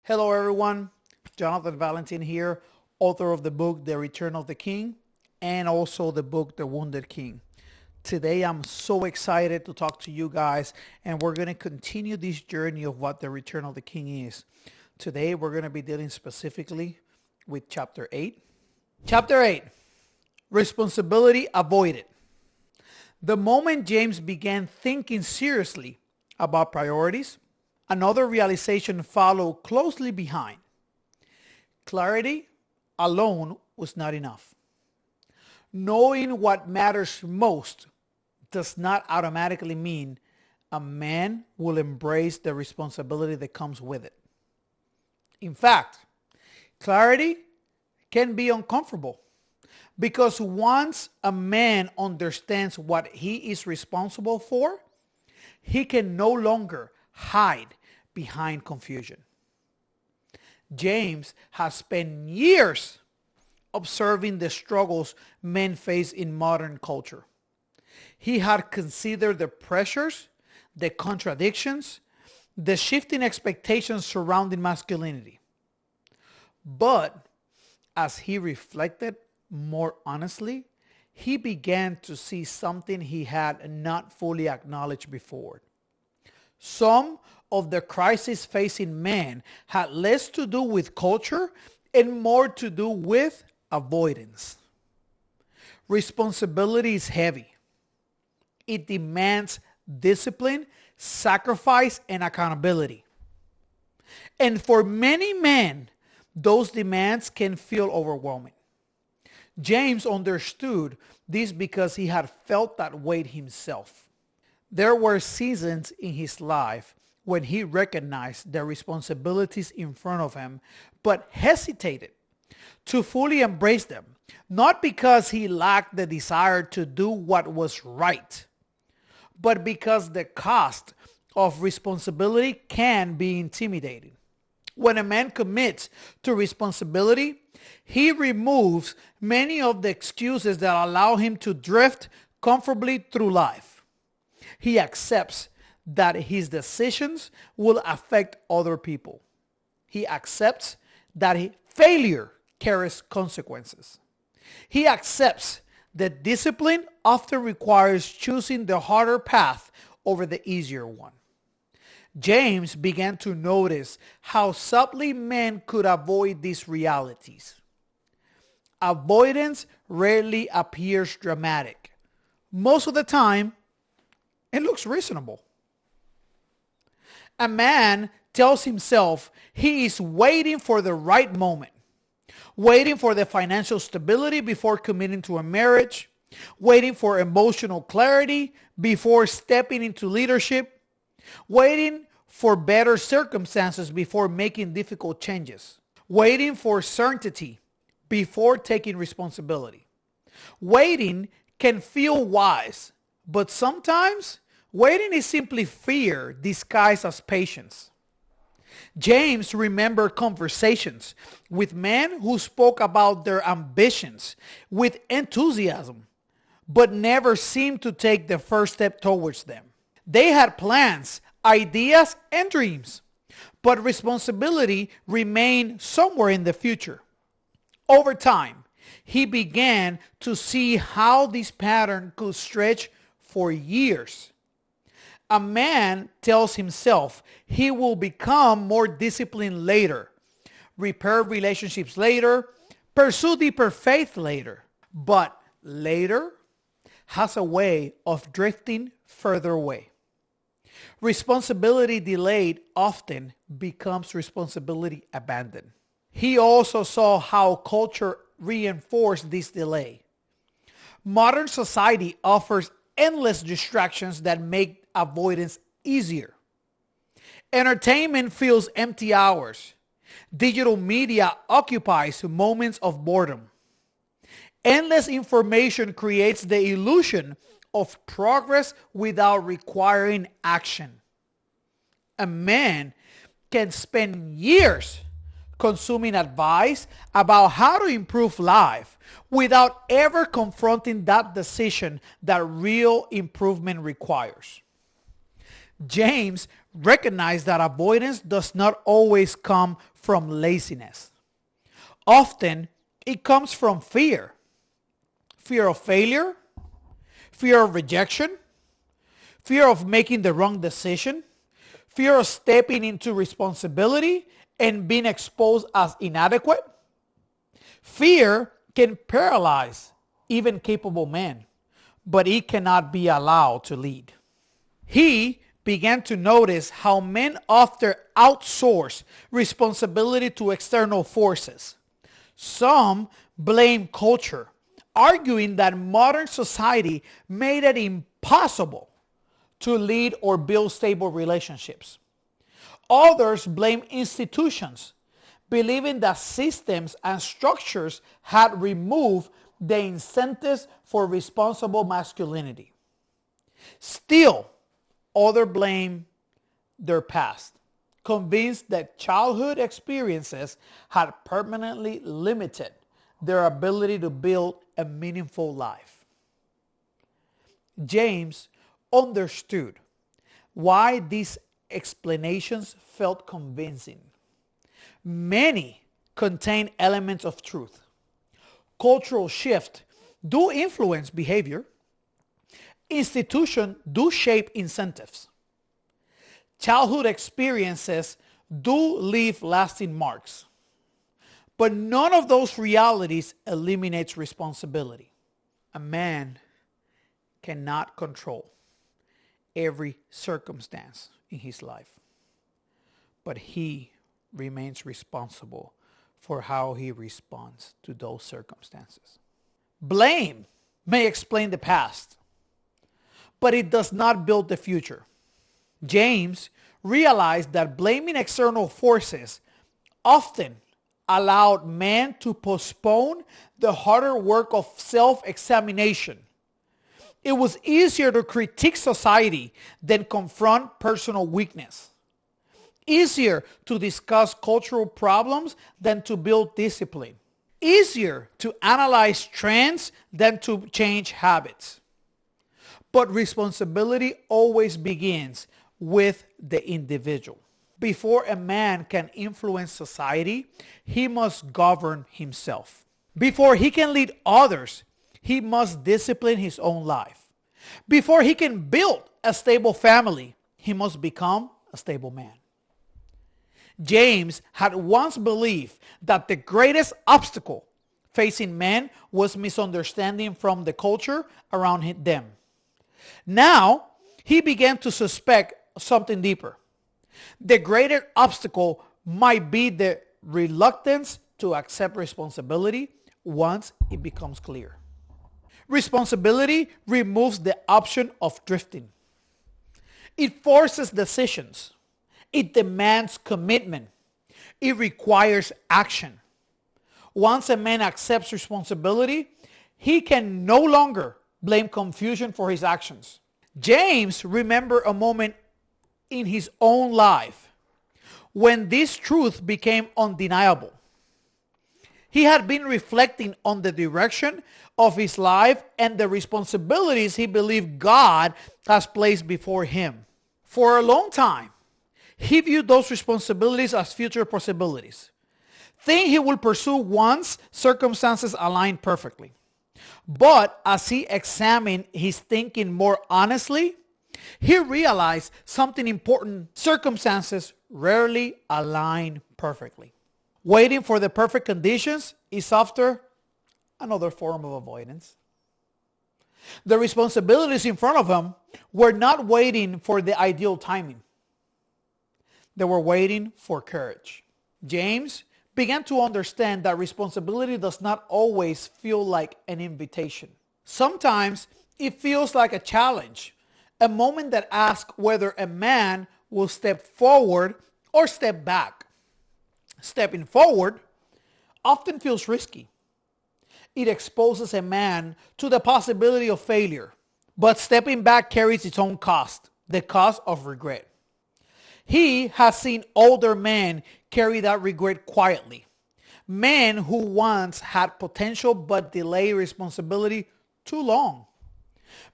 Hello everyone, Jonathan Valentin here, author of the book The Return of the King and also the book The Wounded King. Today I'm so excited to talk to you guys and we're going to continue this journey of what The Return of the King is. Today we're going to be dealing specifically with Chapter 8. Chapter 8, Responsibility Avoided. The moment James began thinking seriously about priorities, another realization followed closely behind. Clarity alone was not enough. Knowing what matters most does not automatically mean a man will embrace the responsibility that comes with it. In fact, clarity can be uncomfortable because once a man understands what he is responsible for, he can no longer hide behind confusion. James has spent years observing the struggles men face in modern culture. He had considered the pressures, the contradictions, the shifting expectations surrounding masculinity. But as he reflected more honestly, he began to see something he had not fully acknowledged before. Some of the crises facing men had less to do with culture and more to do with avoidance. Responsibility is heavy. It demands discipline, sacrifice, and accountability. And for many men, those demands can feel overwhelming. James understood this because he had felt that weight himself. There were seasons in his life when he recognized the responsibilities in front of him, but hesitated to fully embrace them, not because he lacked the desire to do what was right, but because the cost of responsibility can be intimidating. When a man commits to responsibility, he removes many of the excuses that allow him to drift comfortably through life. He accepts that his decisions will affect other people. He accepts that failure carries consequences. He accepts that discipline often requires choosing the harder path over the easier one. James began to notice how subtly men could avoid these realities. Avoidance rarely appears dramatic. Most of the time, it looks reasonable. A man tells himself he is waiting for the right moment, waiting for the financial stability before committing to a marriage, waiting for emotional clarity before stepping into leadership, waiting for better circumstances before making difficult changes, waiting for certainty before taking responsibility. Waiting can feel wise, but sometimes waiting is simply fear disguised as patience. James remembered conversations with men who spoke about their ambitions with enthusiasm, but never seemed to take the first step towards them. They had plans, ideas, and dreams, but responsibility remained somewhere in the future. Over time, he began to see how this pattern could stretch for years. A man tells himself he will become more disciplined later, repair relationships later, pursue deeper faith later. But later has a way of drifting further away. Responsibility delayed often becomes responsibility abandoned. He also saw how culture reinforced this delay. Modern society offers endless distractions that make avoidance easier. Entertainment fills empty hours. Digital media occupies moments of boredom. Endless information creates the illusion of progress without requiring action. A man can spend years consuming advice about how to improve life without ever confronting that decision that real improvement requires. James recognized that avoidance does not always come from laziness. Often, it comes from fear. Fear of failure, fear of rejection, fear of making the wrong decision, fear of stepping into responsibility and being exposed as inadequate. Fear can paralyze even capable men, but it cannot be allowed to lead. He began to notice how men often outsource responsibility to external forces. Some blame culture, arguing that modern society made it impossible to lead or build stable relationships. Others blame institutions, believing that systems and structures had removed the incentives for responsible masculinity. Still, others blame their past, convinced that childhood experiences had permanently limited their ability to build a meaningful life. James understood why these explanations felt convincing. Many contain elements of truth. Cultural shift do influence behavior. Institutions do shape incentives. Childhood experiences do leave lasting marks. But none of those realities eliminates responsibility. A man cannot control every circumstance in his life, but he remains responsible for how he responds to those circumstances. Blame may explain the past, but it does not build the future. James realized that blaming external forces often allowed men to postpone the harder work of self-examination. It was easier to critique society than confront personal weakness. Easier to discuss cultural problems than to build discipline. Easier to analyze trends than to change habits. But responsibility always begins with the individual. Before a man can influence society, he must govern himself. Before he can lead others, he must discipline his own life. Before he can build a stable family, he must become a stable man. James had once believed that the greatest obstacle facing men was misunderstanding from the culture around them. Now, he began to suspect something deeper. The greater obstacle might be the reluctance to accept responsibility once it becomes clear. Responsibility removes the option of drifting. It forces decisions. It demands commitment. It requires action. Once a man accepts responsibility, he can no longer blame confusion for his actions. James remembered a moment in his own life when this truth became undeniable. He had been reflecting on the direction of his life and the responsibilities he believed God has placed before him. For a long time, he viewed those responsibilities as future possibilities, things he will pursue once circumstances align perfectly. But as he examined his thinking more honestly, he realized something important. Circumstances rarely align perfectly. Waiting for the perfect conditions is often another form of avoidance. The responsibilities in front of him were not waiting for the ideal timing. They were waiting for courage. James began to understand that responsibility does not always feel like an invitation. Sometimes it feels like a challenge, a moment that asks whether a man will step forward or step back. Stepping forward often feels risky. It exposes a man to the possibility of failure. But stepping back carries its own cost, the cost of regret. He has seen older men carry that regret quietly. Men who once had potential but delayed responsibility too long.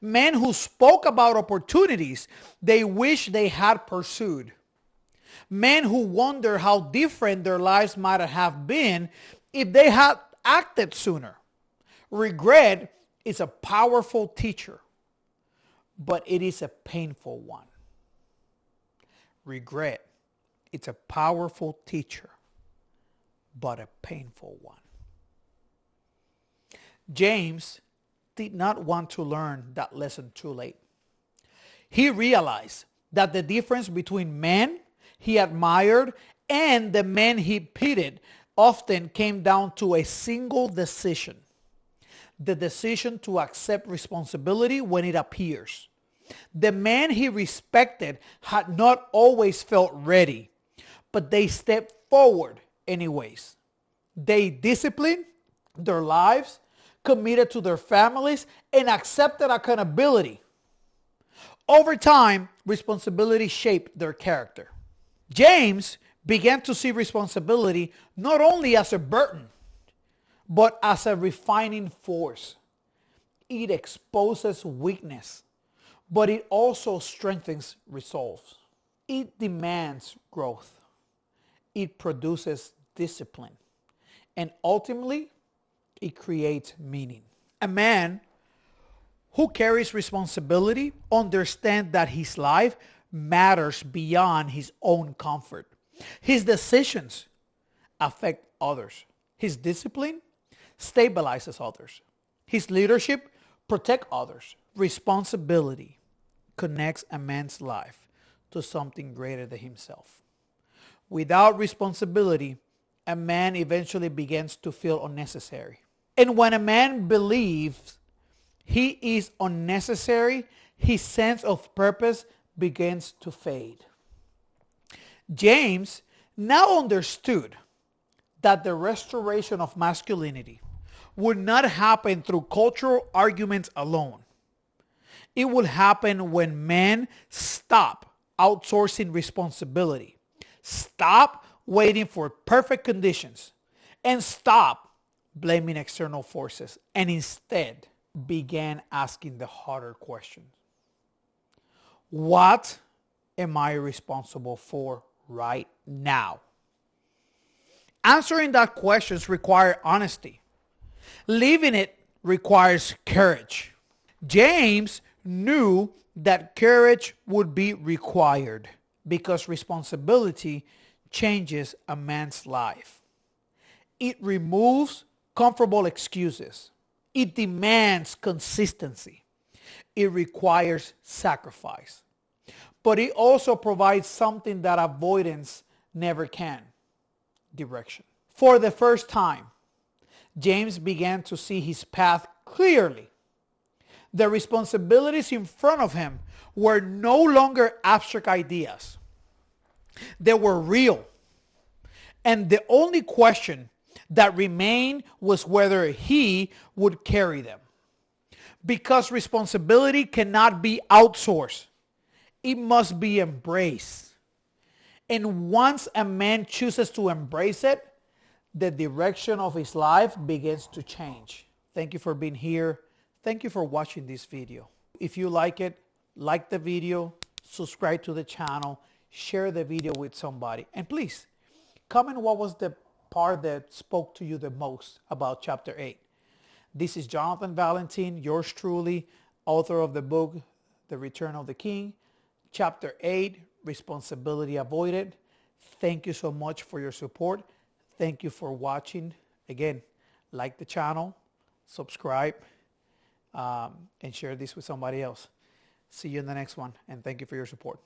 Men who spoke about opportunities they wish they had pursued. Men who wonder how different their lives might have been if they had acted sooner. Regret is a powerful teacher, but it is a painful one. Regret, it's a powerful teacher, but a painful one. James did not want to learn that lesson too late. He realized that the difference between men he admired and the men he pitied often came down to a single decision. The decision to accept responsibility when it appears. The men he respected had not always felt ready, but they stepped forward anyways. They disciplined their lives, committed to their families, and accepted accountability. Over time, responsibility shaped their character. James began to see responsibility not only as a burden, but as a refining force. It exposes weakness, but it also strengthens resolve. It demands growth. It produces discipline. And ultimately, it creates meaning. A man who carries responsibility understands that his life matters beyond his own comfort. His decisions affect others. His discipline stabilizes others. His leadership protects others. Responsibility connects a man's life to something greater than himself. Without responsibility, a man eventually begins to feel unnecessary. And when a man believes he is unnecessary, his sense of purpose begins to fade. James now understood that the restoration of masculinity would not happen through cultural arguments alone. It would happen when men stop outsourcing responsibility, stop waiting for perfect conditions, and stop blaming external forces, and instead began asking the harder questions. What am I responsible for right now? Answering that question requires honesty. Leaving it requires courage. James knew that courage would be required because responsibility changes a man's life. It removes comfortable excuses. It demands consistency. It requires sacrifice. But it also provides something that avoidance never can: direction. For the first time, James began to see his path clearly. The responsibilities in front of him were no longer abstract ideas. They were real. And the only question that remained was whether he would carry them. Because responsibility cannot be outsourced. It must be embraced. And once a man chooses to embrace it, the direction of his life begins to change. Thank you for being here. Thank you for watching this video. If you like it, like the video, subscribe to the channel, share the video with somebody. And please, comment what was the part that spoke to you the most about chapter 8. This is Jonathan Valentin, yours truly, author of the book, The Return of the King. Chapter 8, Responsibility Avoided. Thank you so much for your support. Thank you for watching. Again, like the channel, subscribe, and share this with somebody else. See you in the next one, and thank you for your support.